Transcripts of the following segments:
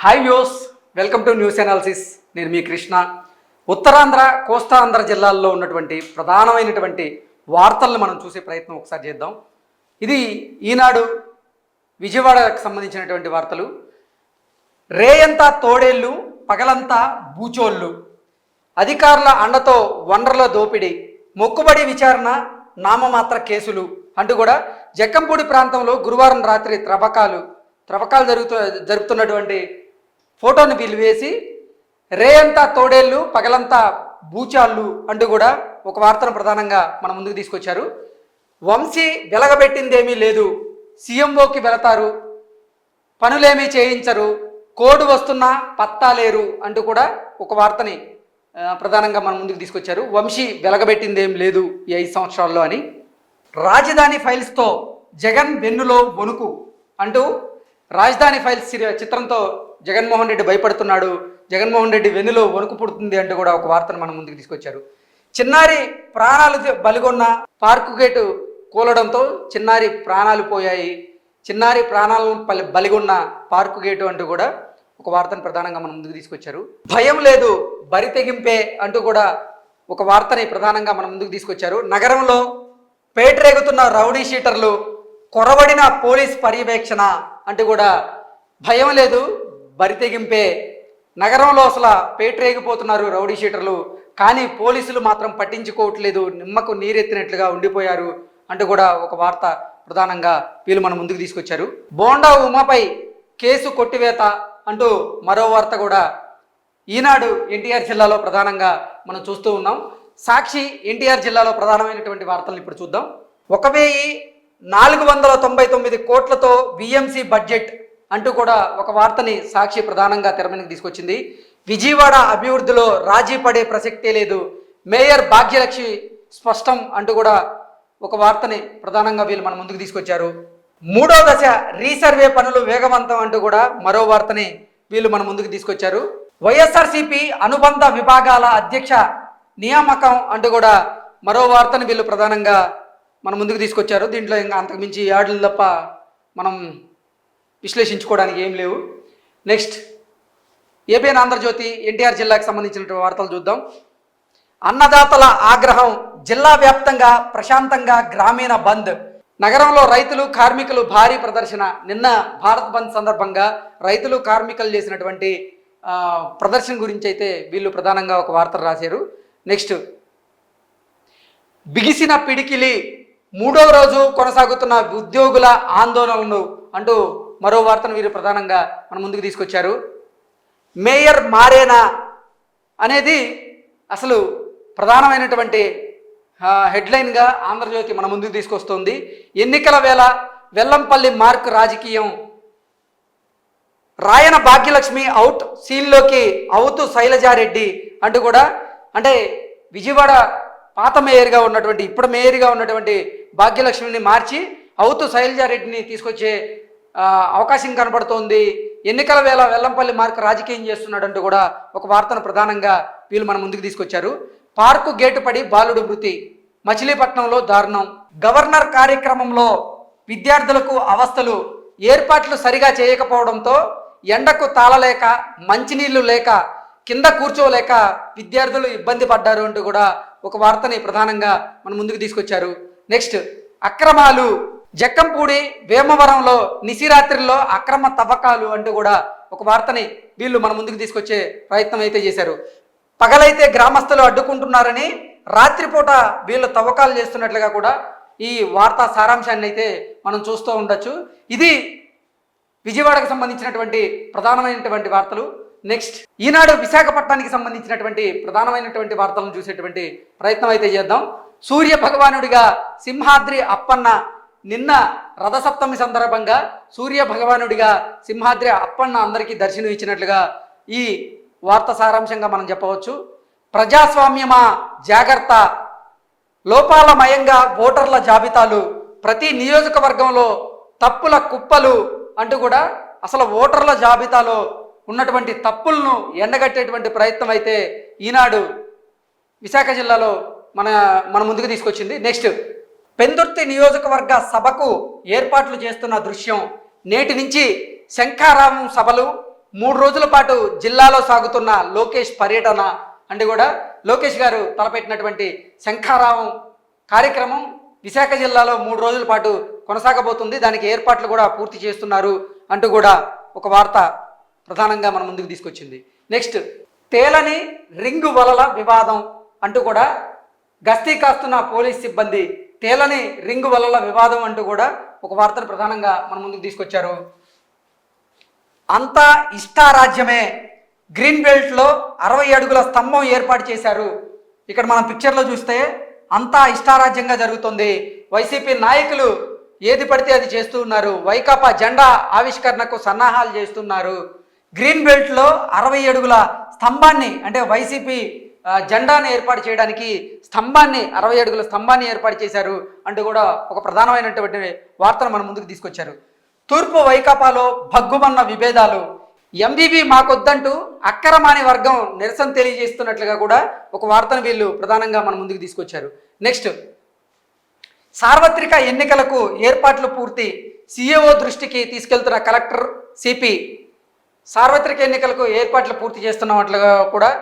Hi views, welcome to news analysis. నేను మీ కృష్ణ. ఉత్తరాంధ్ర, కోస్తాంధ్ర జిల్లాల్లో ఉన్నటువంటి ప్రధానమైనటువంటి వార్తలను మనం చూసే ప్రయత్నం ఒకసారి చేద్దాం. ఇది ఈనాడు విజయవాడకు సంబంధించినటువంటి వార్తలు. రేయంతా తోడేళ్ళు, పగలంతా బూచోళ్ళు, అధికారుల అండతో వనరుల దోపిడీ, మొక్కుబడి విచారణ, నామమాత్ర కేసులు అంటూ కూడా జక్కంపూడి ప్రాంతంలో గురువారం రాత్రి త్రవ్వకాలు జరుపుతున్నటువంటి ఫోటోని పిలివేసి రేయంతా తోడేళ్ళు, పగలంతా బూచాళ్ళు అంటూ కూడా ఒక వార్తను ప్రధానంగా మన ముందుకు తీసుకొచ్చారు. వంశీ వెలగబెట్టిందేమీ లేదు, సీఎంఓకి వెళతారు, పనులేమీ చేయించరు, కోడ్ వస్తున్నా పత్తా లేరు అంటూ కూడా ఒక వార్తని ప్రధానంగా మన ముందుకు తీసుకొచ్చారు. వంశీ వెలగబెట్టిందేం లేదు ఈ 5 సంవత్సరాల్లో అని. రాజధాని ఫైల్స్తో జగన్ వెన్నులో వణుకు అంటూ రాజధాని ఫైల్స్ చిత్రంతో జగన్మోహన్ రెడ్డి భయపడుతున్నాడు, జగన్మోహన్ రెడ్డి వెన్నులో వణుకు పుడుతుంది అంటూ కూడా ఒక వార్తను మన ముందుకు తీసుకొచ్చారు. చిన్నారి ప్రాణాలు బలిగొన్న పార్కు గేటు కూలడంతో చిన్నారి ప్రాణాలు పోయాయి, చిన్నారి ప్రాణాలను బలిగొన్న పార్కు గేటు అంటూ కూడా ఒక వార్తను ప్రధానంగా మన ముందుకు తీసుకొచ్చారు. భయం లేదు, బరి తెగింపే అంటూ కూడా ఒక వార్తని ప్రధానంగా మన ముందుకు తీసుకొచ్చారు. నగరంలో పేటరేగుతున్న రౌడీ షీటర్లు, కొరబడిన పోలీస్ పర్యవేక్షణ అంటూ కూడా భయం లేదు, బరి తెగింపే. నగరంలో అసలు పేటరేగిపోతున్నారు రౌడీ షీటర్లు, కానీ పోలీసులు మాత్రం పట్టించుకోవట్లేదు, నిమ్మకు నీరెత్తినట్లుగా ఉండిపోయారు అంటూ కూడా ఒక వార్త ప్రధానంగా వీళ్ళు మన ముందుకు తీసుకొచ్చారు. బోండా ఉమాపై కేసు కొట్టివేత అంటూ మరో వార్త కూడా ఈనాడు ఎన్టీఆర్ జిల్లాలో ప్రధానంగా మనం చూస్తూ ఉన్నాం. సాక్షి ఎన్టీఆర్ జిల్లాలో ప్రధానమైనటువంటి వార్తలను ఇప్పుడు చూద్దాం. 1499 కోట్లతో విఎంసి బడ్జెట్ అంటూ కూడా ఒక వార్తని సాక్షి ప్రధానంగా తెర మీదకి తీసుకొచ్చింది. విజయవాడ అభివృద్ధిలో రాజీ పడే ప్రసక్తే లేదు, మేయర్ భాగ్యలక్ష్మి స్పష్టం అంటూ కూడా ఒక వార్తని ప్రధానంగా వీళ్ళు మన ముందుకు తీసుకొచ్చారు. 3వ దశ రీసర్వే పనులు వేగవంతం అంటూ కూడా మరో వార్తని వీళ్ళు మన ముందుకు తీసుకొచ్చారు. వైఎస్ఆర్సీపీ అనుబంధ విభాగాల అధ్యక్ష నియామకం అంటూ కూడా మరో వార్తని వీళ్ళు ప్రధానంగా మన ముందుకు తీసుకొచ్చారు. దీంట్లో ఇంకా అంతకుమించి యాడ్లు తప్ప మనం విశ్లేషించుకోవడానికి ఏం లేవు. నెక్స్ట్ ఏబిఎన్ ఆంధ్రజ్యోతి ఎన్టీఆర్ జిల్లాకు సంబంధించిన వార్తలు చూద్దాం. అన్నదాతల ఆగ్రహం, జిల్లా వ్యాప్తంగా ప్రశాంతంగా గ్రామీణ బంద్. నగరంలో రైతులు కార్మికులు భారీ ప్రదర్శన. నిన్న భారత్ బంద్ సందర్భంగా రైతులు కార్మికులు చేసినటువంటి ప్రదర్శన గురించి అయితే వీళ్ళు ప్రధానంగా ఒక వార్త రాశారు. నెక్స్ట్ బిగిసిన పిడికిలి, 3వ రోజు కొనసాగుతున్న ఉద్యోగుల ఆందోళనలు అంటూ మరో వార్తను వీరు ప్రధానంగా మన ముందుకు తీసుకొచ్చారు. మేయర్ మారేనా అనేది అసలు ప్రధానమైనటువంటి హెడ్లైన్గా ఆంధ్రజ్యోతి మన ముందుకు తీసుకొస్తుంది. ఎన్నికల వేళ వెల్లంపల్లి మార్క్ రాజకీయం, రాయన భాగ్యలక్ష్మి అవుట్, సీన్లోకి అవుతూ శైలజారెడ్డి అంటూ కూడా, అంటే విజయవాడ పాత మేయర్గా ఉన్నటువంటి ఇప్పుడు మేయర్గా ఉన్నటువంటి భాగ్యలక్ష్మిని మార్చి అవుతూ శైలజారెడ్డిని తీసుకొచ్చే అవకాశం కనబడుతోంది. ఎన్నికల వేళ వెల్లంపల్లి మార్క్ రాజకీయం చేస్తున్నాడంటూ కూడా ఒక వార్తను ప్రధానంగా వీళ్ళు మన ముందుకు తీసుకొచ్చారు. పార్కు గేటు పడి బాలుడు మృతి, మచిలీపట్నంలో దారుణం. గవర్నర్ కార్యక్రమంలో విద్యార్థులకు అవస్థలు, ఏర్పాట్లు సరిగా చేయకపోవడంతో ఎండకు తాళలేక, మంచినీళ్లు లేక, కింద కూర్చోలేక విద్యార్థులు ఇబ్బంది పడ్డారు అంటూ కూడా ఒక వార్తని ప్రధానంగా మన ముందుకు తీసుకొచ్చారు. నెక్స్ట్ అక్రమాలు, జక్కంపూడి వేమవరంలో నిశిరాత్రిలో అక్రమ తవ్వకాలు అంటూ కూడా ఒక వార్తని వీళ్ళు మన ముందుకు తీసుకొచ్చే ప్రయత్నం అయితే చేశారు. పగలైతే గ్రామస్తులు అడ్డుకుంటున్నారని, రాత్రిపూట వీళ్ళు తవ్వకాలు చేస్తున్నట్లుగా కూడా ఈ వార్తా సారాంశాన్ని అయితే మనం చూస్తూ ఉండొచ్చు. ఇది విజయవాడకు సంబంధించినటువంటి ప్రధానమైనటువంటి వార్తలు. నెక్స్ట్ ఈనాడు విశాఖపట్నానికి సంబంధించినటువంటి ప్రధానమైనటువంటి వార్తలను చూసేటువంటి ప్రయత్నం అయితే చేద్దాం. సూర్య భగవానుడిగా సింహాద్రి అప్పన్న, నిన్న రథసప్తమి సందర్భంగా సూర్య భగవానుడిగా సింహాద్రి అప్పన్న అందరికీ దర్శనం ఇచ్చినట్లుగా ఈ వార్త సారాంశంగా మనం చెప్పవచ్చు. ప్రజాస్వామ్యమా జాగ్రత్త, లోపాలమయంగా ఓటర్ల జాబితాలు, ప్రతి నియోజకవర్గంలో తప్పుల కుప్పలు అంటూ కూడా అసలు ఓటర్ల జాబితాలో ఉన్నటువంటి తప్పులను ఎండగట్టేటువంటి ప్రయత్నం అయితే ఈనాడు విశాఖ జిల్లాలో మన ముందుకు తీసుకొచ్చింది. నెక్స్ట్ పెందుర్తి నియోజకవర్గ సభకు ఏర్పాట్లు చేస్తున్న దృశ్యం, నేటి నుంచి శంఖారావం సభలు, 3 రోజుల పాటు జిల్లాలో సాగుతున్న లోకేష్ పర్యటన అంటే కూడా లోకేష్ గారు తలపెట్టినటువంటి శంఖారావం కార్యక్రమం విశాఖ జిల్లాలో 3 రోజుల పాటు కొనసాగబోతుంది. దానికి ఏర్పాట్లు కూడా పూర్తి చేస్తున్నారు అంటూ కూడా ఒక వార్త ప్రధానంగా మన ముందుకు తీసుకొచ్చింది. నెక్స్ట్, తేలని రింగు వలల వివాదం అంటూ కూడా గస్తీ కాస్తున్న పోలీస్ సిబ్బంది తేలని రింగు వలల వివాదం అంటూ కూడా ఒక వార్తను ప్రధానంగా మన ముందుకు తీసుకొచ్చారు. అంతా ఇష్టారాజ్యమే, గ్రీన్ బెల్ట్లో 60 అడుగుల స్తంభం ఏర్పాటు చేశారు. ఇక్కడ మనం పిక్చర్లో చూస్తే అంతా ఇష్టారాజ్యంగా జరుగుతుంది. వైసీపీ నాయకులు ఏది పడితే అది చేస్తూ ఉన్నారు. వైకాపా జెండా ఆవిష్కరణకు సన్నాహాలు చేస్తున్నారు. గ్రీన్ బెల్ట్లో 60 అడుగుల స్తంభాన్ని అంటే వైసీపీ జెండాను ఏర్పాటు చేయడానికి 60 అడుగుల స్తంభాన్ని ఏర్పాటు చేశారు అంటూ కూడా ఒక ప్రధానమైనటువంటి వార్తను మన ముందుకు తీసుకొచ్చారు. తూర్పు వైకాపాలో భగ్గుమన్న విభేదాలు, ఎంబీబీ మాకొద్దంటూ అక్రమాని వర్గం నిరసన తెలియజేస్తున్నట్లుగా కూడా ఒక వార్తను వీళ్ళు ప్రధానంగా మన ముందుకు తీసుకొచ్చారు. నెక్స్ట్, సార్వత్రిక ఎన్నికలకు ఏర్పాట్లు పూర్తి, సీఈఓ దృష్టికి తీసుకెళ్తున్న కలెక్టర్ సిపి. సార్వత్రిక ఎన్నికలకు ఏర్పాట్లు పూర్తి చేస్తున్నట్లుగా కూడా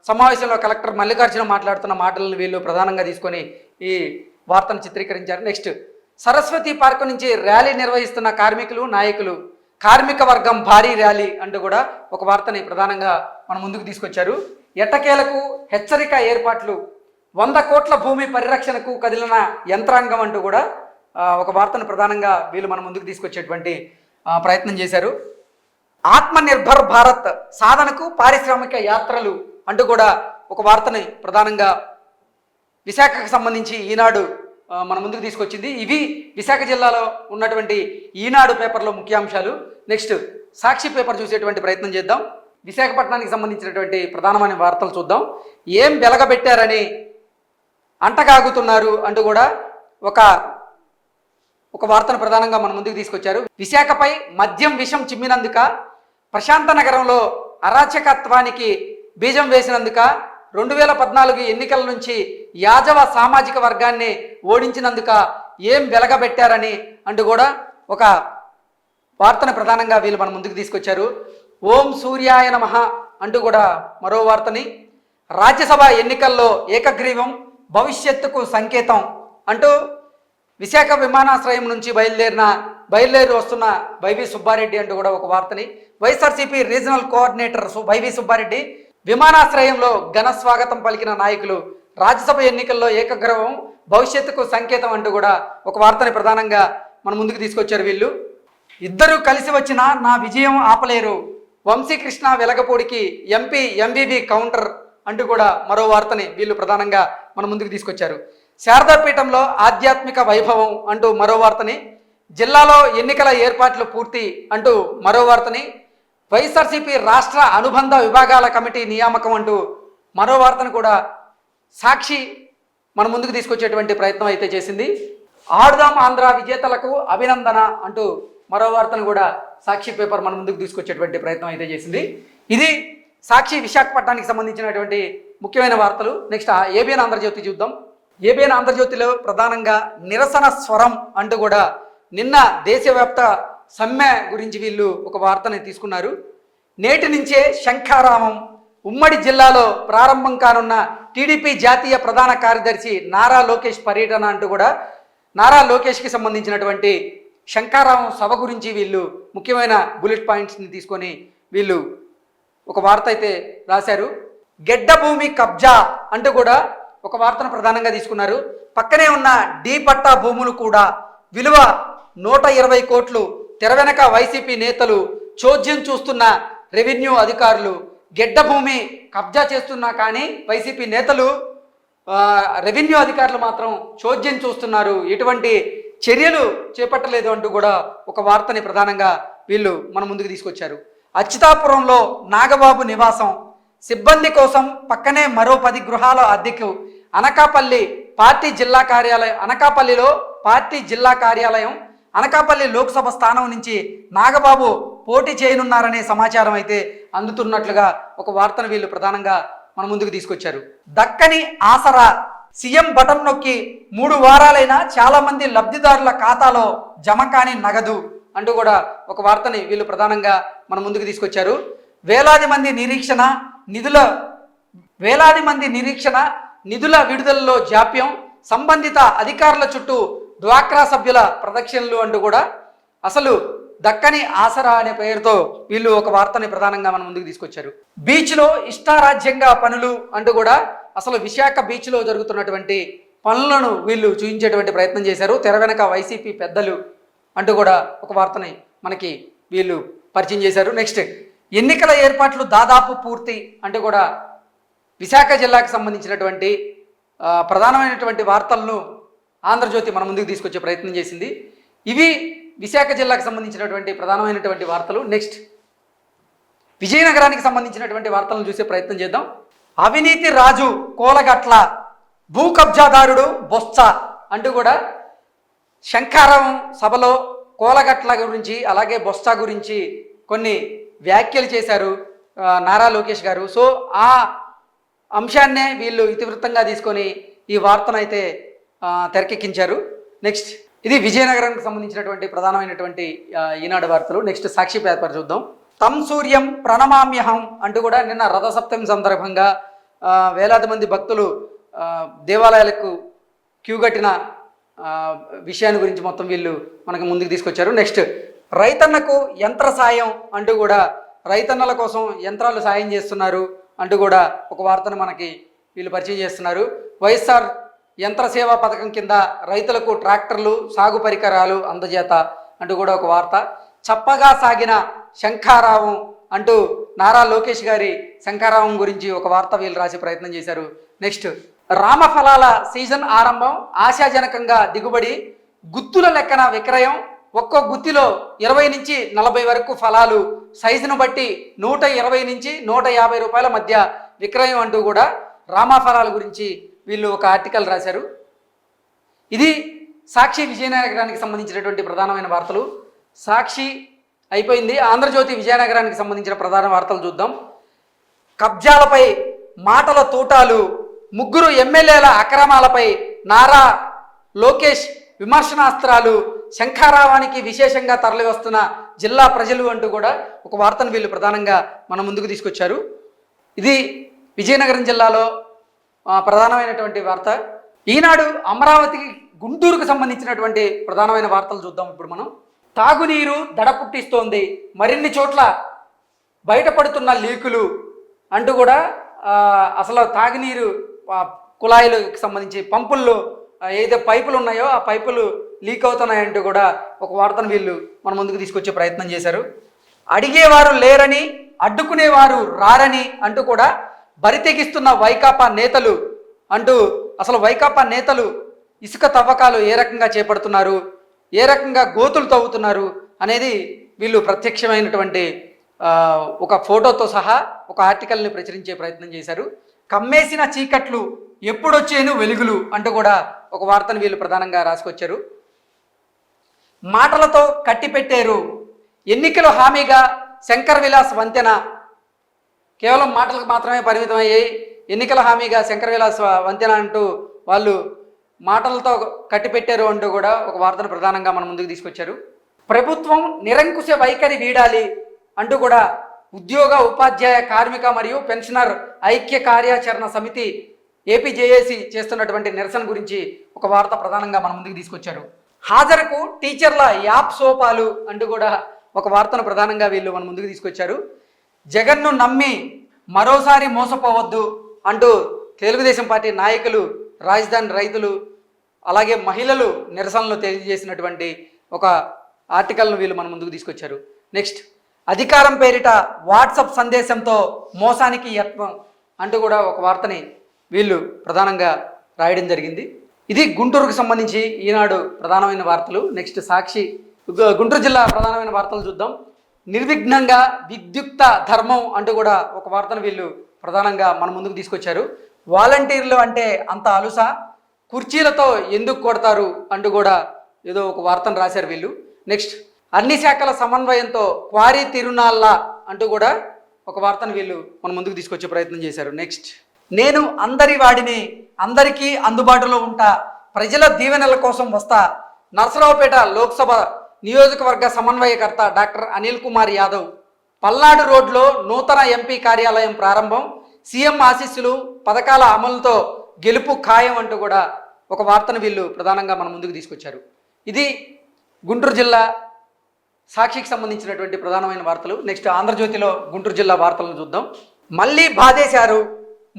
సమావేశంలో కలెక్టర్ మల్లికార్జున మాట్లాడుతున్న మాటలను వీళ్ళు ప్రధానంగా తీసుకొని ఈ వార్తను చిత్రీకరించారు. నెక్స్ట్, సరస్వతి పార్కు నుంచి ర్యాలీ నిర్వహిస్తున్న కార్మికులు నాయకులు, కార్మిక వర్గం భారీ ర్యాలీ అంటూ కూడా ఒక వార్తని ప్రధానంగా మన ముందుకు తీసుకొచ్చారు. ఎట్టకేలకు హెచ్చరిక ఏర్పాట్లు, 100 కోట్ల భూమి పరిరక్షణకు కదిలిన యంత్రాంగం అంటూ కూడా ఒక వార్తను ప్రధానంగా వీళ్ళు మన ముందుకు తీసుకొచ్చేటువంటి ప్రయత్నం చేశారు. ఆత్మనిర్భర్ భారత్ సాధనకు పారిశ్రామిక యాత్రలు అంటూ కూడా ఒక వార్తని ప్రధానంగా విశాఖకు సంబంధించి ఈనాడు మన ముందుకు తీసుకొచ్చింది. ఇవి విశాఖ జిల్లాలో ఉన్నటువంటి ఈనాడు పేపర్లో ముఖ్యాంశాలు. నెక్స్ట్, సాక్షి పేపర్ చూసేటువంటి ప్రయత్నం చేద్దాం. విశాఖపట్నానికి సంబంధించినటువంటి ప్రధానమైన వార్తలు చూద్దాం. ఏం వెలగబెట్టారని అంటగాగుతున్నారు అంటూ కూడా ఒక వార్తను ప్రధానంగా మన ముందుకు తీసుకొచ్చారు. విశాఖపై మద్యం విషం చిమ్మినందుక, ప్రశాంత నగరంలో అరాచకత్వానికి బీజం వేసినందుక, 2014 ఎన్నికల నుంచి యాదవ సామాజిక వర్గాన్ని ఓడించినందుక ఏం వెలగబెట్టారని అంటూ కూడా ఒక వార్తను ప్రధానంగా వీళ్ళు మన ముందుకు తీసుకొచ్చారు. ఓం సూర్యాయ నమః అంటూ కూడా మరో వార్తని, రాజ్యసభ ఎన్నికల్లో ఏకగ్రీవం భవిష్యత్తుకు సంకేతం అంటూ విశాఖ విమానాశ్రయం నుంచి బయలుదేరి వస్తున్న వైవి సుబ్బారెడ్డి అంటూ కూడా ఒక వార్తని, వైఎస్ఆర్సీపీ రీజనల్ కోఆర్డినేటర్ వైవి సుబ్బారెడ్డి విమానాశ్రయంలో ఘన స్వాగతం పలికిన నాయకులు, రాజ్యసభ ఎన్నికల్లో ఏకగ్రీవం భవిష్యత్తుకు సంకేతం అంటూ కూడా ఒక వార్తని ప్రధానంగా మన ముందుకు తీసుకొచ్చారు. వీళ్ళు ఇద్దరు కలిసి వచ్చినా నా విజయం ఆపలేరు, వంశీకృష్ణ వెలగపూడికి ఎంపీ ఎంబీబీ కౌంటర్ అంటూ కూడా మరో వార్తని వీళ్ళు ప్రధానంగా మన ముందుకు తీసుకొచ్చారు. శారదాపీఠంలో ఆధ్యాత్మిక వైభవం అంటూ మరో వార్తని, జిల్లాలో ఎన్నికల ఏర్పాట్లు పూర్తి అంటూ మరో వార్తని, వైఎస్ఆర్సీపీ రాష్ట్ర అనుబంధ విభాగాల కమిటీ నియామకం అంటూ మరో వార్తను కూడా సాక్షి మన ముందుకు తీసుకొచ్చేటువంటి ప్రయత్నం అయితే చేసింది. ఆడుదాం ఆంధ్ర విజేతలకు అభినందన అంటూ మరో వార్తను కూడా సాక్షి పేపర్ మన ముందుకు తీసుకొచ్చేటువంటి ప్రయత్నం అయితే చేసింది. ఇది సాక్షి విశాఖపట్నానికి సంబంధించినటువంటి ముఖ్యమైన వార్తలు. నెక్స్ట్ ఏబిఎన్ ఆంధ్రజ్యోతి చూద్దాం. ఏబిఎన్ ఆంధ్రజ్యోతిలో ప్రధానంగా నిరసన స్వరం అంటూ కూడా నిన్న దేశవ్యాప్త సమ్మె గురించి వీళ్ళు ఒక వార్తని తీసుకున్నారు. నేటి నుంచే శంఖారామం, ఉమ్మడి జిల్లాలో ప్రారంభం కానున్న టీడీపీ జాతీయ ప్రధాన కార్యదర్శి నారా లోకేష్ పర్యటన అంటూ కూడా నారా లోకేష్కి సంబంధించినటువంటి శంఖారామం సభ గురించి వీళ్ళు ముఖ్యమైన బుల్లెట్ పాయింట్స్ని తీసుకొని వీళ్ళు ఒక వార్త అయితే రాశారు. గెడ్డ భూమి కబ్జా అంటూ కూడా ఒక వార్తను ప్రధానంగా తీసుకున్నారు. పక్కనే ఉన్న డి పట్టా భూములు కూడా విలువ 120 కోట్లు, తెర వెనక వైసీపీ నేతలు, చోద్యం చూస్తున్న రెవెన్యూ అధికారులు. గెడ్డ భూమి కబ్జా చేస్తున్నా కానీ వైసీపీ నేతలు రెవెన్యూ అధికారులు మాత్రం చోద్యం చూస్తున్నారు, ఎటువంటి చర్యలు చేపట్టలేదు అంటూ కూడా ఒక వార్తని ప్రధానంగా వీళ్ళు మన ముందుకు తీసుకొచ్చారు. అచ్యుతాపురంలో నాగబాబు నివాసం, సిబ్బంది కోసం పక్కనే మరో 10 గృహాల అద్దెకు. అనకాపల్లిలో పార్టీ జిల్లా కార్యాలయం, అనకాపల్లి లోక్సభ స్థానం నుంచి నాగబాబు పోటీ చేయనున్నారనే సమాచారం అయితే అందుతున్నట్లుగా ఒక వార్తను వీళ్ళు ప్రధానంగా మన ముందుకు తీసుకొచ్చారు. దక్కని ఆసరా, సీఎం బటన్ నొక్కి 3 వారాలైనా చాలా మంది లబ్ధిదారుల ఖాతాలో జమ కాని నగదు అంటూ కూడా ఒక వార్తని వీళ్ళు ప్రధానంగా మన ముందుకు తీసుకొచ్చారు. వేలాది మంది నిరీక్షణ నిధుల విడుదలలో జాప్యం, సంబంధిత అధికారుల చుట్టూ డ్వాక్రా సభ్యుల ప్రదక్షిణలు అంటూ కూడా అసలు దక్కని ఆసరా అనే పేరుతో వీళ్ళు ఒక వార్తని ప్రధానంగా మన ముందుకు తీసుకొచ్చారు. బీచ్లో ఇష్టారాజ్యంగా పనులు అంటూ కూడా అసలు విశాఖ బీచ్లో జరుగుతున్నటువంటి పనులను వీళ్ళు చూపించేటువంటి ప్రయత్నం చేశారు. తెర వెనక వైసీపీ పెద్దలు అంటూ కూడా ఒక వార్తని మనకి వీళ్ళు పరిచయం చేశారు. నెక్స్ట్, ఎన్నికల ఏర్పాట్లు దాదాపు పూర్తి అంటూ కూడా విశాఖ జిల్లాకు సంబంధించినటువంటి ప్రధానమైనటువంటి వార్తలను ఆంధ్రజ్యోతి మన ముందుకు తీసుకొచ్చే ప్రయత్నం చేసింది. ఇవి విశాఖ జిల్లాకు సంబంధించినటువంటి ప్రధానమైనటువంటి వార్తలు. నెక్స్ట్, విజయనగరానికి సంబంధించినటువంటి వార్తలను చూసే ప్రయత్నం చేద్దాం. అవినీతి రాజు కోలగట్ల, భూ కబ్జాదారుడు బొత్స అంటూ కూడా శంఖారావం సభలో కోలగట్ల గురించి అలాగే బొత్స గురించి కొన్ని వ్యాఖ్యలు చేశారు నారా లోకేష్ గారు. సో ఆ అంశాన్నే వీళ్ళు ఇతివృత్తంగా తీసుకొని ఈ వార్తను అయితే తెరకెక్కించారు. నెక్స్ట్, ఇది విజయనగరానికి సంబంధించినటువంటి ప్రధానమైనటువంటి ఈనాడు వార్తలు. నెక్స్ట్, సాక్షి పేపర్ చూద్దాం. తం సూర్యం ప్రణమామ్యహం అంటూ కూడా నిన్న రథసప్తమి సందర్భంగా వేలాది మంది భక్తులు దేవాలయాలకు క్యూ కట్టిన విషయాన్ని గురించి మొత్తం వీళ్ళు మనకు ముందుకు తీసుకొచ్చారు. నెక్స్ట్, రైతన్నకు యంత్ర సాయం అంటూ కూడా రైతన్నల కోసం యంత్రాలు సాయం చేస్తున్నారు అంటూ కూడా ఒక వార్తను మనకి వీళ్ళు పరిచయం చేస్తున్నారు. వైఎస్ఆర్ యంత్ర సేవా పథకం కింద రైతులకు ట్రాక్టర్లు, సాగు పరికరాలు అందజేత అంటూ కూడా ఒక వార్త. చప్పగా సాగిన శంఖారావం అంటూ నారా లోకేష్ గారి శంఖారావం గురించి ఒక వార్త వీళ్ళు రాసే ప్రయత్నం చేశారు. నెక్స్ట్, రామఫలాల సీజన్ ఆరంభం, ఆశాజనకంగా దిగుబడి, గుత్తుల లెక్కన విక్రయం, ఒక్కో గుత్తిలో 20 నుంచి 40 వరకు ఫలాలు, సైజును బట్టి 120 నుంచి 150 రూపాయల మధ్య విక్రయం అంటూ కూడా రామఫలాల గురించి వీళ్ళు ఒక ఆర్టికల్ రాశారు. ఇది సాక్షి విజయనగరానికి సంబంధించినటువంటి ప్రధానమైన వార్తలు. సాక్షి అయిపోయింది. ఆంధ్రజ్యోతి విజయనగరానికి సంబంధించిన ప్రధాన వార్తలు చూద్దాం. కబ్జాలపై మాటల తూటాలు, 3 ఎమ్మెల్యేల అక్రమాలపై నారా లోకేష్ విమర్శనాస్త్రాలు, శంఖారావానికి విశేషంగా తరలివస్తున్న జిల్లా ప్రజలు అంటూ కూడా ఒక వార్తను వీళ్ళు ప్రధానంగా మన ముందుకు తీసుకొచ్చారు. ఇది విజయనగరం జిల్లాలో ప్రధానమైనటువంటి వార్త. ఈనాడు అమరావతికి గుంటూరుకు సంబంధించినటువంటి ప్రధానమైన వార్తలు చూద్దాం. ఇప్పుడు మనం తాగునీరు దడ పుట్టిస్తోంది, మరిన్ని చోట్ల బయటపడుతున్న లీకులు అంటూ కూడా అసలు తాగునీరు కుళాయిలకు సంబంధించి పంపుల్లో ఏదైతే పైపులు ఉన్నాయో ఆ పైపులు లీక్ అవుతున్నాయంటూ కూడా ఒక వార్తను వీళ్ళు మన ముందుకు తీసుకొచ్చే ప్రయత్నం చేశారు. అడిగేవారు లేరని, అడ్డుకునేవారు రారని అంటూ కూడా బరితెగిస్తున్న వైకాపా నేతలు అంటూ అసలు వైకాపా నేతలు ఇసుక తవ్వకాలు ఏ రకంగా చేపడుతున్నారు, ఏ రకంగా గోతులు తవ్వుతున్నారు అనేది వీళ్ళు ప్రత్యక్షమైనటువంటి ఒక ఫోటోతో సహా ఒక ఆర్టికల్ని ప్రచురించే ప్రయత్నం చేశారు. కమ్మేసిన చీకట్లు ఎప్పుడొచ్చేను వెలుగులు అంటూ కూడా ఒక వార్తను వీళ్ళు ప్రధానంగా రాసుకొచ్చారు. మాటలతో కట్టిపెట్టారు, ఎన్నికల హామీగా శంకర్ విలాస్ వంతెన, కేవలం మాటలకు మాత్రమే పరిమితమయ్యాయి. ఎన్నికల హామీగా శంకర్ విలాస్ వంతెన అంటూ వాళ్ళు మాటలతో కట్టిపెట్టారు అంటూ కూడా ఒక వార్తను ప్రధానంగా మన ముందుకు తీసుకొచ్చారు. ప్రభుత్వం నిరంకుశ వైఖరి వీడాలి అంటూ కూడా ఉద్యోగ, ఉపాధ్యాయ, కార్మిక మరియు పెన్షనర్ ఐక్య కార్యాచరణ సమితి ఏపీజేఏసీ చేస్తున్నటువంటి నిరసన గురించి ఒక వార్త ప్రధానంగా మన ముందుకు తీసుకొచ్చారు. హాజరుకు టీచర్ల యాప్ సోపాలు అంటూ కూడా ఒక వార్తను ప్రధానంగా వీళ్ళు మన ముందుకు తీసుకొచ్చారు. జగన్ను నమ్మి మరోసారి మోసపోవద్దు అంటూ తెలుగుదేశం పార్టీ నాయకులు, రాజధాని రైతులు అలాగే మహిళలు నిరసనలు తెలియజేసినటువంటి ఒక ఆర్టికల్ను వీళ్ళు మన ముందుకు తీసుకొచ్చారు. నెక్స్ట్, అధికారం పేరిట వాట్సాప్ సందేశంతో మోసానికి యత్నం అంటూ కూడా ఒక వార్తని వీళ్ళు ప్రధానంగా రాయడం జరిగింది. ఇది గుంటూరుకు సంబంధించి ఈనాడు ప్రధానమైన వార్తలు. నెక్స్ట్, సాక్షి గుంటూరు జిల్లా ప్రధానమైన వార్తలు చూద్దాం. నిర్విఘ్నంగా విద్యుక్త ధర్మం అంటూ కూడా ఒక వార్తను వీళ్ళు ప్రధానంగా మన ముందుకు తీసుకొచ్చారు. వాలంటీర్లు అంటే అంత అలుసా, కుర్చీలతో ఎందుకు కొడతారు అంటూ కూడా ఏదో ఒక వార్తను రాశారు వీళ్ళు. నెక్స్ట్, అన్ని శాఖల సమన్వయంతో క్వారీ తిరునాళ్ళ అంటూ కూడా ఒక వార్తను వీళ్ళు మన ముందుకు తీసుకొచ్చే ప్రయత్నం చేశారు. నెక్స్ట్, నేను అందరి వాడిని, అందరికీ అందుబాటులో ఉంటా, ప్రజల దీవెనల కోసం వస్తా, నరసరావుపేట లోక్సభ నియోజకవర్గ సమన్వయకర్త డాక్టర్ అనిల్ కుమార్ యాదవ్ పల్నాడు రోడ్లో నూతన ఎంపీ కార్యాలయం ప్రారంభం, సీఎం ఆశీస్సులు, పథకాల అమలుతో గెలుపు ఖాయం అంటూ కూడా ఒక వార్తను వీళ్ళు ప్రధానంగా మన ముందుకు తీసుకొచ్చారు. ఇది గుంటూరు జిల్లా సాక్షికి సంబంధించినటువంటి ప్రధానమైన వార్తలు. నెక్స్ట్ ఆంధ్రజ్యోతిలో గుంటూరు జిల్లా వార్తలను చూద్దాం. మళ్ళీ బాధేశారు,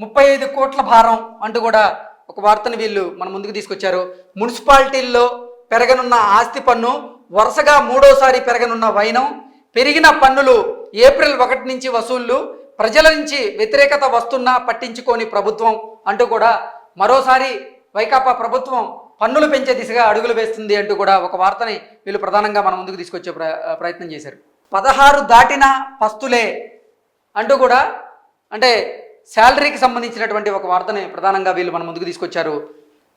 35 కోట్ల భారం అంటూ కూడా ఒక వార్తను వీళ్ళు మన ముందుకు తీసుకొచ్చారు. మున్సిపాలిటీల్లో పెరగనున్న ఆస్తి పన్ను, వరుసగా 3వసారి పెరగనున్న వైనం, పెరిగిన పన్నులు ఏప్రిల్ 1 నుంచి వసూళ్లు, ప్రజల నుంచి వ్యతిరేకత వస్తున్నా పట్టించుకోని ప్రభుత్వం అంటూ కూడా మరోసారి వైకాపా ప్రభుత్వం పన్నులు పెంచే దిశగా అడుగులు వేస్తుంది అంటూ కూడా ఒక వార్తని వీళ్ళు ప్రధానంగా మన ముందుకు తీసుకొచ్చే ప్రయత్నం చేశారు. 16 దాటిన పస్తులే అంటూ కూడా అంటే శాలరీకి సంబంధించినటువంటి ఒక వార్తని ప్రధానంగా వీళ్ళు మన ముందుకు తీసుకొచ్చారు.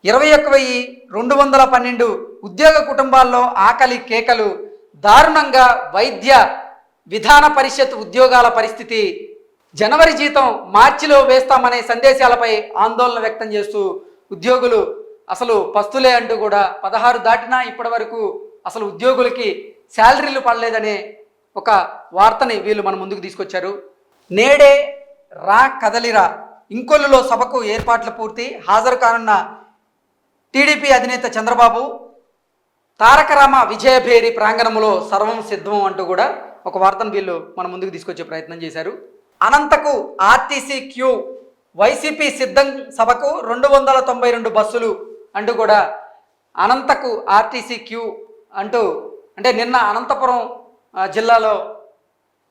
21,212 ఉద్యోగ కుటుంబాల్లో ఆకలి కేకలు, దారుణంగా వైద్య విధాన పరిషత్ ఉద్యోగాల పరిస్థితి, జనవరి జీతం మార్చిలో వేస్తామనే సందేశాలపై ఆందోళన వ్యక్తం చేస్తూ ఉద్యోగులు అసలు పస్తులే అంటూ కూడా 16 దాటినా ఇప్పటి వరకు అసలు ఉద్యోగులకి శాలరీలు పడలేదనే ఒక వార్తని వీళ్ళు మన ముందుకు తీసుకొచ్చారు. నేడే రా కదలిరా, ఇంకొల్లులో సభకు ఏర్పాట్లు పూర్తి, హాజరు కానున్న టీడీపీ అధినేత చంద్రబాబు, తారకరామ విజయభేరి ప్రాంగణంలో సర్వం సిద్ధం అంటూ కూడా ఒక వార్తను వీళ్ళు మన ముందుకు తీసుకొచ్చే ప్రయత్నం చేశారు. అనంతకు ఆర్టీసీ క్యూ, వైసీపీ సిద్ధం సభకు 292 బస్సులు అంటూ కూడా అనంతకు ఆర్టీసీ క్యూ అంటూ అంటే నిన్న అనంతపురం జిల్లాలో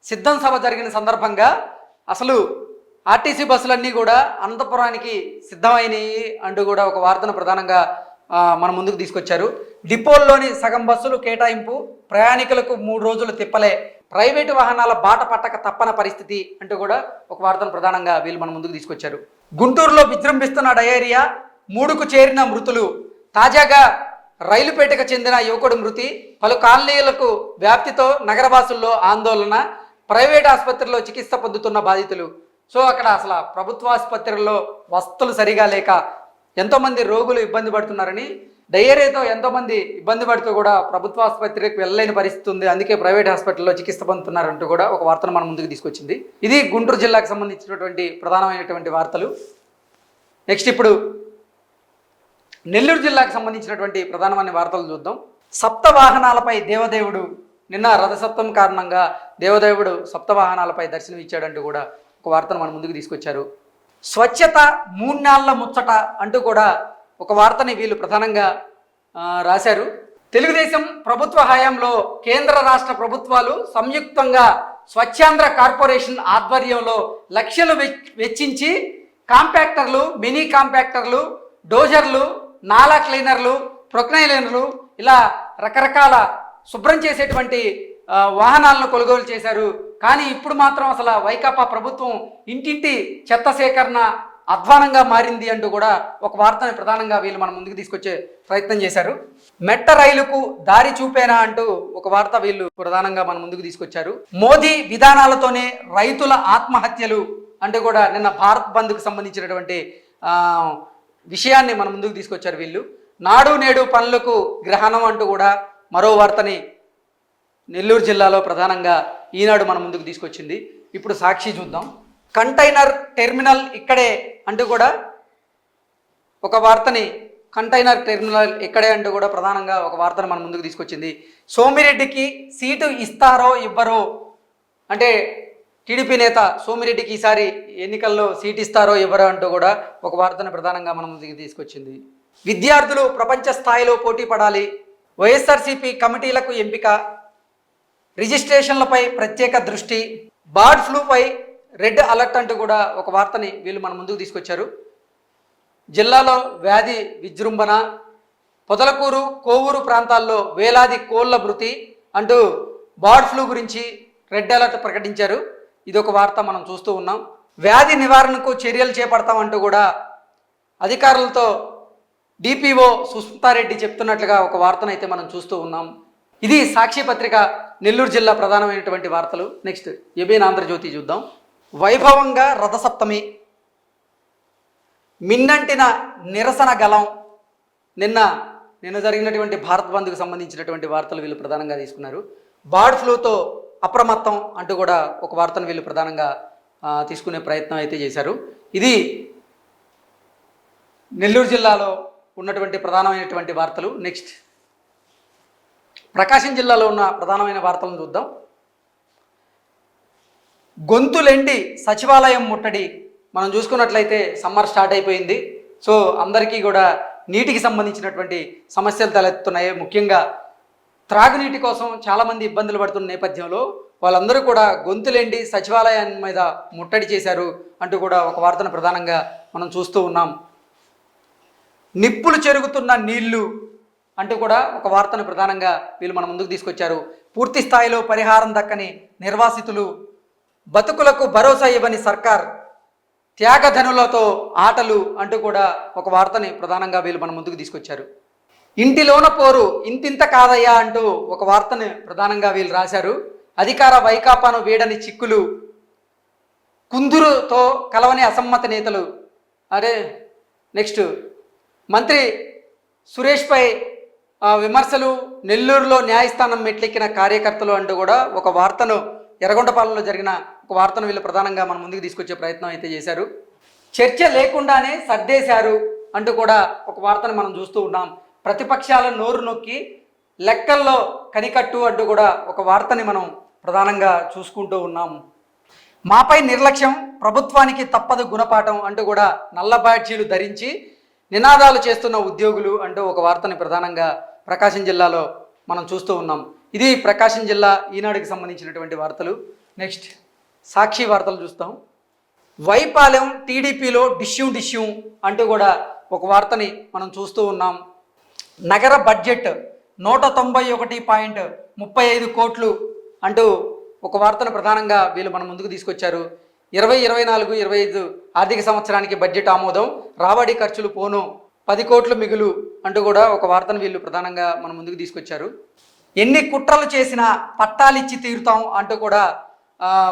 సిద్ధం సభ జరిగిన సందర్భంగా అసలు ఆర్టీసీ బస్సులన్నీ కూడా అనంతపురానికి సిద్ధమైనవి అంటూ కూడా ఒక వార్తను ప్రధానంగా మన ముందుకు తీసుకొచ్చారు. డిపోల్లోని సగం బస్సులు కేటాయింపు, ప్రయాణికులకు 3 రోజులు తిప్పలే, ప్రైవేటు వాహనాల బాట పట్టక తప్పన పరిస్థితి అంటూ కూడా ఒక వార్తను ప్రధానంగా వీళ్ళు మన ముందుకు తీసుకొచ్చారు. గుంటూరులో విజృంభిస్తున్న డయేరియా, 3కు చేరిన మృతులు, తాజాగా రైలుపేటకు చెందిన యువకుడు మృతి, పలు కాలనీలకు వ్యాప్తితో నగరవాసుల్లో ఆందోళన, ప్రైవేట్ ఆసుపత్రిలో చికిత్స పొందుతున్న బాధితులు. సో అక్కడ అసలు ప్రభుత్వ ఆసుపత్రుల్లో వసతులు సరిగా లేక ఎంతోమంది రోగులు ఇబ్బంది పడుతున్నారని, డయేరియాతో ఎంతోమంది ఇబ్బంది పడుతూ కూడా ప్రభుత్వ ఆసుపత్రికి వెళ్ళలేని పరిస్థితి ఉంది, అందుకే ప్రైవేట్ హాస్పిటల్లో చికిత్స పొందుతున్నారంటూ కూడా ఒక వార్తను మన ముందుకు తీసుకొచ్చింది. ఇది గుంటూరు జిల్లాకు సంబంధించినటువంటి ప్రధానమైనటువంటి వార్తలు. నెక్స్ట్ ఇప్పుడు నెల్లూరు జిల్లాకు సంబంధించినటువంటి ప్రధానమైన వార్తలు చూద్దాం. సప్తవాహనాలపై దేవదేవుడు, నిన్న రథసప్తం కారణంగా దేవదేవుడు సప్తవాహనాలపై దర్శనం ఇచ్చాడంటూ కూడా ఒక వార్తను మన ముందుకు తీసుకొచ్చారు. స్వచ్ఛత 3 నాళ్ల ముచ్చట అంటూ కూడా ఒక వార్తని వీళ్ళు ప్రధానంగా రాశారు. తెలుగుదేశం ప్రభుత్వ హయాంలో కేంద్ర రాష్ట్ర ప్రభుత్వాలు సంయుక్తంగా స్వచ్ఛాంధ్ర కార్పొరేషన్ ఆధ్వర్యంలో లక్షలు వెచ్చించి కాంపాక్టర్లు, మినీ కాంపాక్టర్లు, డోజర్లు, నాలా క్లీనర్లు, ప్రొక్లైనర్లు ఇలా రకరకాల శుభ్రం చేసేటువంటి వాహనాలను కొనుగోలు చేశారు. కానీ ఇప్పుడు మాత్రం అసలు వైకాపా ప్రభుత్వం ఇంటింటి చెత్త సేకరణ అధ్వానంగా మారింది అంటూ కూడా ఒక వార్తని ప్రధానంగా వీళ్ళు మన ముందుకు తీసుకొచ్చే ప్రయత్నం చేశారు. మెట్ట రైలుకు దారి చూపేనా అంటూ ఒక వార్త వీళ్ళు ప్రధానంగా మన ముందుకు తీసుకొచ్చారు. మోదీ విధానాలతోనే రైతుల ఆత్మహత్యలు అంటూ కూడా నిన్న భారత్ బంద్కు సంబంధించినటువంటి విషయాన్ని మన ముందుకు తీసుకొచ్చారు వీళ్ళు. నాడు నేడు పనులకు గ్రహణం అంటూ కూడా మరో వార్తని నెల్లూరు జిల్లాలో ప్రధానంగా ఈనాడు మన ముందుకు తీసుకొచ్చింది. ఇప్పుడు సాక్షి చూద్దాం. కంటైనర్ టెర్మినల్ ఇక్కడే అంటూ కూడా ఒక వార్తని, కంటైనర్ టెర్మినల్ ఇక్కడే అంటూ కూడా ప్రధానంగా ఒక వార్తను మన ముందుకు తీసుకొచ్చింది. సోమిరెడ్డికి సీటు ఇస్తారో ఇవ్వరో అంటే టీడీపీ నేత సోమిరెడ్డికి ఈసారి ఎన్నికల్లో సీట్ ఇస్తారో ఇవ్వరో అంటూ కూడా ఒక వార్తను ప్రధానంగా మన ముందుకు తీసుకొచ్చింది. విద్యార్థులు ప్రపంచ స్థాయిలో పోటీ పడాలి, వైఎస్ఆర్సీపీ కమిటీలకు ఎంపిక, రిజిస్ట్రేషన్లపై ప్రత్యేక దృష్టి, బర్డ్ ఫ్లూపై రెడ్ అలర్ట్ అంటూ కూడా ఒక వార్తని వీళ్ళు మన ముందుకు తీసుకొచ్చారు. జిల్లాలో వ్యాధి విజృంభణ, పొదలకూరు, కోవూరు ప్రాంతాల్లో వేలాది కోళ్ల మృతి అంటూ బర్డ్ ఫ్లూ గురించి రెడ్ అలర్ట్ ప్రకటించారు. ఇదొక వార్త మనం చూస్తూ ఉన్నాం. వ్యాధి నివారణకు చర్యలు చేపడతామంటూ కూడా అధికారులతో డిపిఓ సుస్మితారెడ్డి చెప్తున్నట్లుగా ఒక వార్తను అయితే మనం చూస్తూ ఉన్నాం. ఇది సాక్షి పత్రిక నెల్లూరు జిల్లా ప్రధానమైనటువంటి వార్తలు. నెక్స్ట్ ఏబిఎన్ ఆంధ్రజ్యోతి చూద్దాం. వైభవంగా రథసప్తమి, మిన్నంటిన నిరసన గలం. నిన్న జరిగినటువంటి భారత్ బంద్కు సంబంధించినటువంటి వార్తలు వీళ్ళు ప్రధానంగా తీసుకున్నారు. బర్డ్ ఫ్లూతో అప్రమత్తం అంటూ కూడా ఒక వార్తను వీళ్ళు ప్రధానంగా తీసుకునే ప్రయత్నం అయితే చేశారు. ఇది నెల్లూరు జిల్లాలో ఉన్నటువంటి ప్రధానమైనటువంటి వార్తలు. నెక్స్ట్ ప్రకాశం జిల్లాలో ఉన్న ప్రధానమైన వార్తలను చూద్దాం. గొంతులెండి సచివాలయం ముట్టడి. మనం చూసుకున్నట్లయితే సమ్మర్ స్టార్ట్ అయిపోయింది. సో అందరికీ కూడా నీటికి సంబంధించినటువంటి సమస్యలు తలెత్తున్నాయి. ముఖ్యంగా త్రాగునీటి కోసం చాలామంది ఇబ్బందులు పడుతున్న నేపథ్యంలో వాళ్ళందరూ కూడా గొంతులెండి సచివాలయం మీద ముట్టడి చేశారు అంటూ కూడా ఒక వార్తను ప్రధానంగా మనం చూస్తూ ఉన్నాం. నిప్పులు చెరుగుతున్న నీళ్లు అంటూ కూడా ఒక వార్తను ప్రధానంగా వీళ్ళు మన ముందుకు తీసుకొచ్చారు. పూర్తి స్థాయిలో పరిహారం దక్కని నిర్వాసితులు, బతుకులకు భరోసా ఇవ్వని సర్కార్, త్యాగధనులతో ఆటలు అంటూ కూడా ఒక వార్తని ప్రధానంగా వీళ్ళు మన ముందుకు తీసుకొచ్చారు. ఇంటిలోన పోరు ఇంతింత కాదయ్యా అంటూ ఒక వార్తని ప్రధానంగా వీళ్ళు రాశారు. అధికార వైకాపాను వీడని చిక్కులు, కుందురుతో కలవని అసమ్మత నేతలు. నెక్స్ట్ మంత్రి సురేష్పై విమర్శలు, నెల్లూరులో న్యాయస్థానం మెట్లెక్కిన కార్యకర్తలు అంటూ కూడా ఒక వార్తను, ఎర్రగొండపాలెంలో జరిగిన ఒక వార్తను వీళ్ళు ప్రధానంగా మన ముందుకు తీసుకొచ్చే ప్రయత్నం అయితే చేశారు. చర్చ లేకుండానే సర్దేశారు అంటూ కూడా ఒక వార్తను మనం చూస్తూ ఉన్నాం. ప్రతిపక్షాల నోరు నొక్కి లెక్కల్లో కనికట్టు అంటూ కూడా ఒక వార్తని మనం ప్రధానంగా చూసుకుంటూ ఉన్నాం. మాపై నిర్లక్ష్యం ప్రభుత్వానికి తప్పదు గుణపాఠం అంటూ కూడా నల్ల బ్యాడ్జీలు ధరించి నినాదాలు చేస్తున్న ఉద్యోగులు అంటూ ఒక వార్తని ప్రధానంగా ప్రకాశం జిల్లాలో మనం చూస్తూ ఉన్నాం. ఇది ప్రకాశం జిల్లా ఈనాడుకి సంబంధించినటువంటి వార్తలు. నెక్స్ట్ సాక్షి వార్తలు చూస్తాం. వైపాలెం టీడీపీలో డిష్యూ అంటూ కూడా ఒక వార్తని మనం చూస్తూ ఉన్నాం. నగర బడ్జెట్ 191.35 కోట్లు అంటూ ఒక వార్తను ప్రధానంగా వీళ్ళు మన ముందుకు తీసుకొచ్చారు. 2024-25 ఆర్థిక సంవత్సరానికి బడ్జెట్ ఆమోదం, రాబడి ఖర్చులు పోను 10 కోట్లు మిగులు అంటూ కూడా ఒక వార్తను వీళ్ళు ప్రధానంగా మన ముందుకు తీసుకొచ్చారు. ఎన్ని కుట్రలు చేసినా పట్టాలిచ్చి తీరుతాం అంటూ కూడా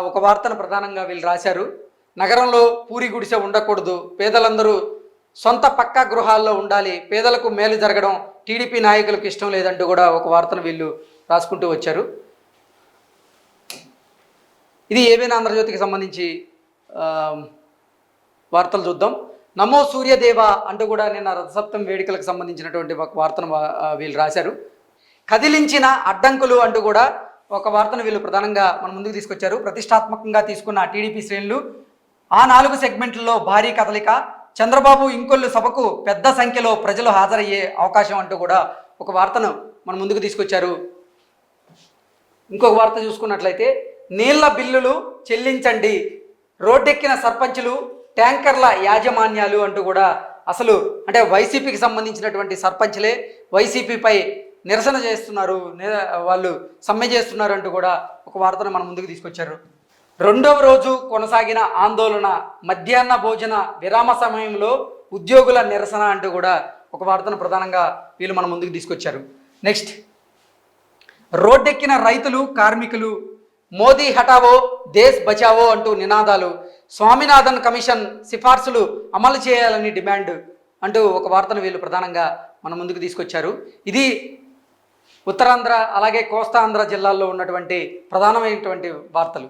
ఒక వార్తను ప్రధానంగా వీళ్ళు రాశారు. నగరంలో పూరి గుడిసె ఉండకూడదు, పేదలందరూ సొంత పక్కా గృహాల్లో ఉండాలి, పేదలకు మేలు జరగడం టీడీపీ నాయకులకు ఇష్టం లేదంటూ కూడా ఒక వార్తను వీళ్ళు రాసుకుంటూ వచ్చారు. ఇది ఏవైనా ఆంధ్రజ్యోతికి సంబంధించి వార్తలు చూద్దాం. నమో సూర్యదేవ అంటూ కూడా నిన్న రథసప్తమి వేడుకలకు సంబంధించినటువంటి ఒక వార్తను వీళ్ళు రాశారు. కదిలించిన అడ్డంకులు అంటూ కూడా ఒక వార్తను వీళ్ళు ప్రధానంగా మన ముందుకు తీసుకొచ్చారు. ప్రతిష్టాత్మకంగా తీసుకున్న టీడీపీ శ్రేణులు, ఆ 4 సెగ్మెంట్లలో భారీ కదలిక, చంద్రబాబు ఇంకొల్లు సభకు పెద్ద సంఖ్యలో ప్రజలు హాజరయ్యే అవకాశం అంటూ కూడా ఒక వార్తను మన ముందుకు తీసుకొచ్చారు. ఇంకొక వార్త చూసుకున్నట్లయితే నీళ్ల బిల్లులు చెల్లించండి, రోడ్డెక్కిన సర్పంచులు, ట్యాంకర్ల యాజమాన్యాలు అంటూ కూడా అసలు అంటే వైసీపీకి సంబంధించినటువంటి సర్పంచ్లే వైసీపీపై నిరసన చేస్తున్నారు, వాళ్ళు సమ్మె చేస్తున్నారు అంటూ కూడా ఒక వార్తను మన ముందుకు తీసుకొచ్చారు. 2వ రోజు కొనసాగిన ఆందోళన, మధ్యాహ్న భోజన విరామ సమయంలో ఉద్యోగుల నిరసన అంటూ కూడా ఒక వార్తను ప్రధానంగా వీళ్ళు మన ముందుకు తీసుకొచ్చారు. నెక్స్ట్ రోడ్డెక్కిన రైతులు, కార్మికులు, మోదీ హటావో దేశ్ బచావో అంటూ నినాదాలు, స్వామినాథన్ కమిషన్ సిఫార్సులు అమలు చేయాలని డిమాండ్ అంటూ ఒక వార్తను వీళ్ళు ప్రధానంగా మన ముందుకు తీసుకొచ్చారు. ఇది ఉత్తరాంధ్ర అలాగే కోస్తాంధ్ర జిల్లాల్లో ఉన్నటువంటి ప్రధానమైనటువంటి వార్తలు.